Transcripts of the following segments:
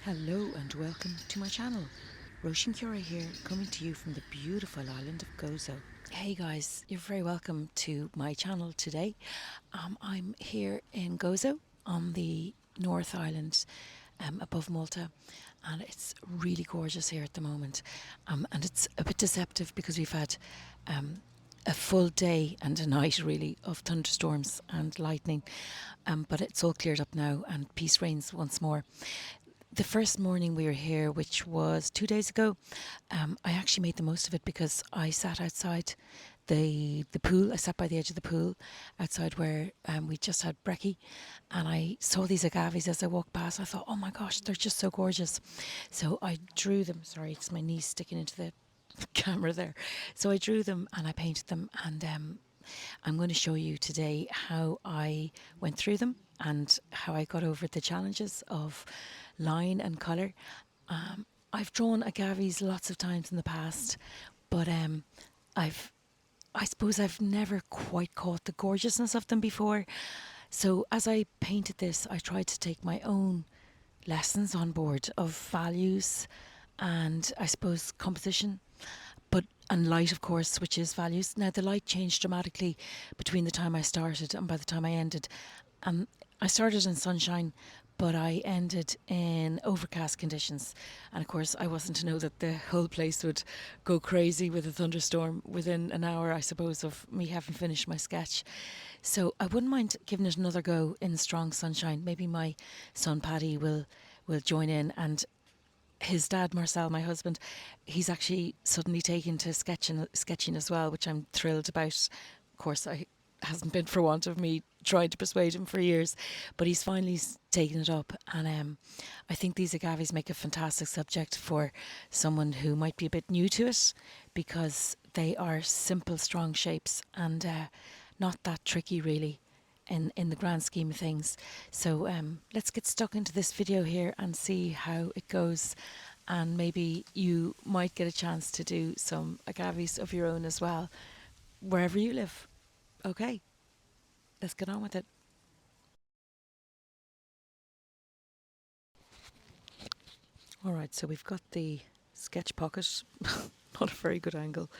Hello and welcome to my channel. Roshan Cura here, coming to you from the beautiful island of Gozo. Hey guys, you're very welcome to my channel today. I'm here in Gozo on the North Island above Malta, and it's really gorgeous here at the moment. And it's a bit deceptive because we've had a full day and a night really of thunderstorms and lightning, but it's all cleared up now and peace reigns once more. The first morning we were here, which was 2 days ago, I actually made the most of it because I sat outside the pool. I sat by the edge of the pool outside where we just had brekkie, and I saw these agaves as I walked past. I thought, oh my gosh, they're just so gorgeous. So I drew them. Sorry, it's my niece sticking into the camera there. So I drew them and I painted them, and I'm going to show you today how I went through them and how I got over the challenges of line and colour. I've drawn agaves lots of times in the past, but I've I suppose I've never quite caught the gorgeousness of them before. So as I painted this, I tried to take my own lessons on board of values and I suppose composition, but and light, of course, which is values. Now the light changed dramatically between the time I started and by the time I ended. I started in sunshine, but I ended in overcast conditions. And of course, I wasn't to know that the whole place would go crazy with a thunderstorm within an hour, I suppose, of me having finished my sketch. So I wouldn't mind giving it another go in strong sunshine. Maybe my son Paddy will join in, and his dad Marcel, my husband, he's actually suddenly taken to sketching as well, which I'm thrilled about. Of course, I hasn't been for want of me trying to persuade him for years, but he's finally taken it up, and I think these agaves make a fantastic subject for someone who might be a bit new to it, because they are simple, strong shapes and not that tricky really in the grand scheme of things. So let's get stuck into this video here and see how it goes, and maybe you might get a chance to do some agaves of your own as well wherever you live. Okay, let's get on with it. All right, so we've got the sketch pocket. Not a very good angle.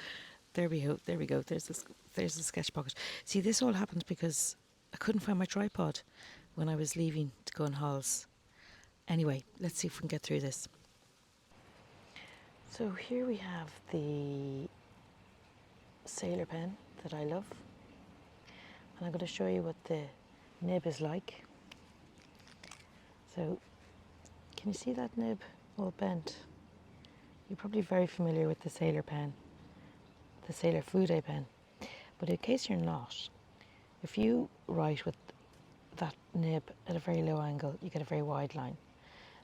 There we go. There we go. There's the sketch pocket. See, this all happens because I couldn't find my tripod when I was leaving to go on Halls. Anyway, let's see if we can get through this. So here we have the sailor pen that I love, and I'm going to show you what the nib is like. So can you see that nib all bent? You're probably very familiar with the sailor pen, the sailor Fude pen, but in case you're not, if you write with that nib at a very low angle, you get a very wide line,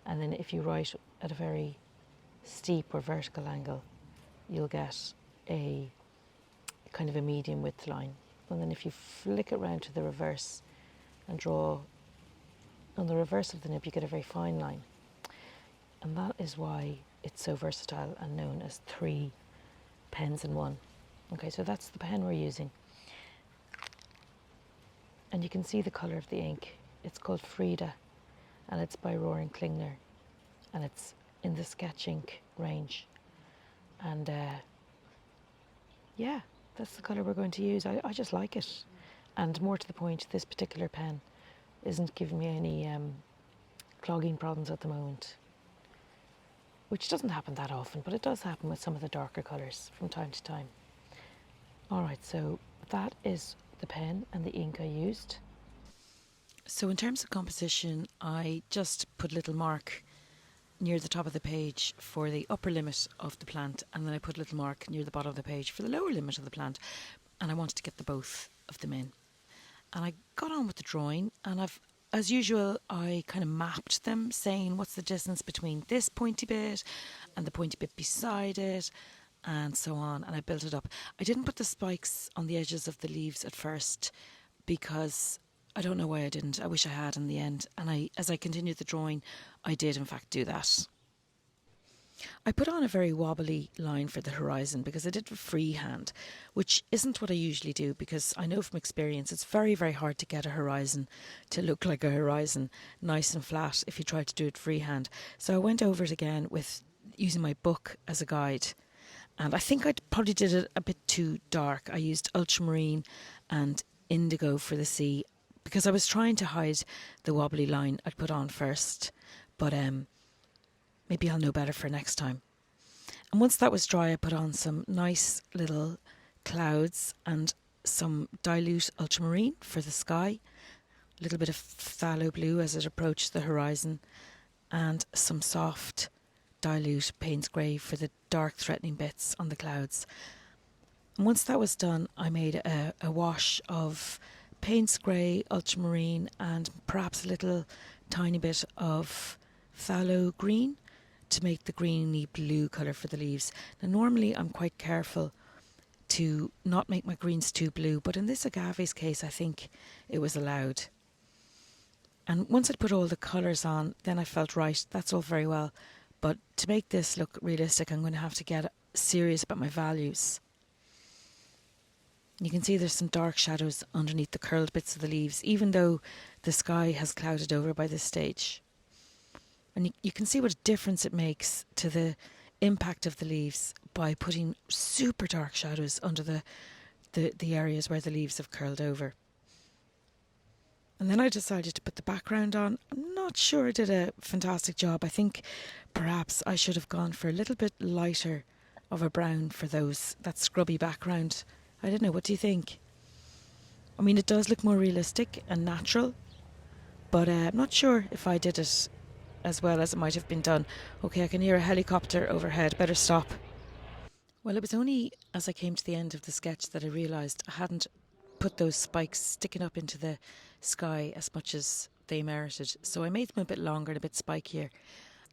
and then if you write at a very steep or vertical angle, you'll get a kind of a medium width line. And then if you flick it round to the reverse and draw on the reverse of the nib, you get a very fine line. And that is why it's so versatile and known as 3 pens in one. Okay, so that's the pen we're using. And you can see the colour of the ink. It's called Frida, and it's by Roaring Klingner, and it's in the sketch ink range. And yeah, that's the colour we're going to use. I just like it. And more to the point, this particular pen isn't giving me any clogging problems at the moment, which doesn't happen that often, but it does happen with some of the darker colours from time to time. All right, so that is the pen and the ink I used. So in terms of composition, I just put a little mark near the top of the page for the upper limit of the plant, and then I put a little mark near the bottom of the page for the lower limit of the plant, and I wanted to get the both of them in. And I got on with the drawing, and as usual, I kind of mapped them, saying what's the distance between this pointy bit and the pointy bit beside it, and so on, and I built it up. I didn't put the spikes on the edges of the leaves at first because I don't know why I didn't. I wish I had in the end. And as I continued the drawing, I did in fact do that. I put on a very wobbly line for the horizon because I did it freehand, which isn't what I usually do because I know from experience it's very, very hard to get a horizon to look like a horizon, nice and flat, if you try to do it freehand. So I went over it again with using my book as a guide. And I think I probably did it a bit too dark. I used ultramarine and indigo for the sea because I was trying to hide the wobbly line I'd put on first. But maybe I'll know better for next time. And once that was dry, I put on some nice little clouds and some dilute ultramarine for the sky, a little bit of phthalo blue as it approached the horizon, and some soft dilute Payne's grey for the dark threatening bits on the clouds. And once that was done, I made a wash of Payne's grey, ultramarine, and perhaps a little tiny bit of phthalo green to make the greeny blue colour for the leaves. Now normally I'm quite careful to not make my greens too blue, but in this agave's case I think it was allowed. And once I'd put all the colours on, then I felt, right, that's all very well, but to make this look realistic I'm going to have to get serious about my values. You can see there's some dark shadows underneath the curled bits of the leaves, even though the sky has clouded over by this stage. And you can see what a difference it makes to the impact of the leaves by putting super dark shadows under the areas where the leaves have curled over. And then I decided to put the background on. I'm not sure I did a fantastic job. I think perhaps I should have gone for a little bit lighter of a brown for that scrubby background. I don't know, what do you think? I mean, it does look more realistic and natural, but I'm not sure if I did it as well as it might have been done. Okay, I can hear a helicopter overhead. Better stop. Well, it was only as I came to the end of the sketch that I realised I hadn't put those spikes sticking up into the sky as much as they merited. So I made them a bit longer and a bit spikier.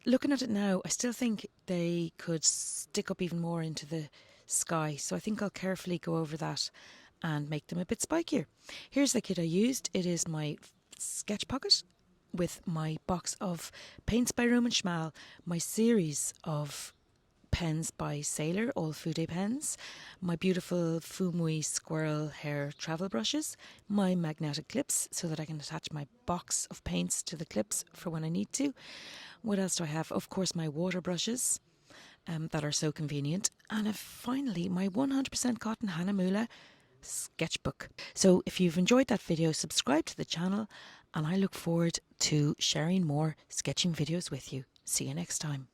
Looking at it now, I still think they could stick up even more into the sky. So I think I'll carefully go over that and make them a bit spikier. Here's the kit I used. It is my sketch pocket with my box of paints by Roman Schmal, my series of pens by Sailor, all Fude pens, my beautiful Fumui squirrel hair travel brushes, my magnetic clips so that I can attach my box of paints to the clips for when I need to. What else do I have? Of course, my water brushes that are so convenient. And finally, my 100% cotton Hanamula sketchbook. So if you've enjoyed that video, subscribe to the channel and I look forward to sharing more sketching videos with you. See you next time.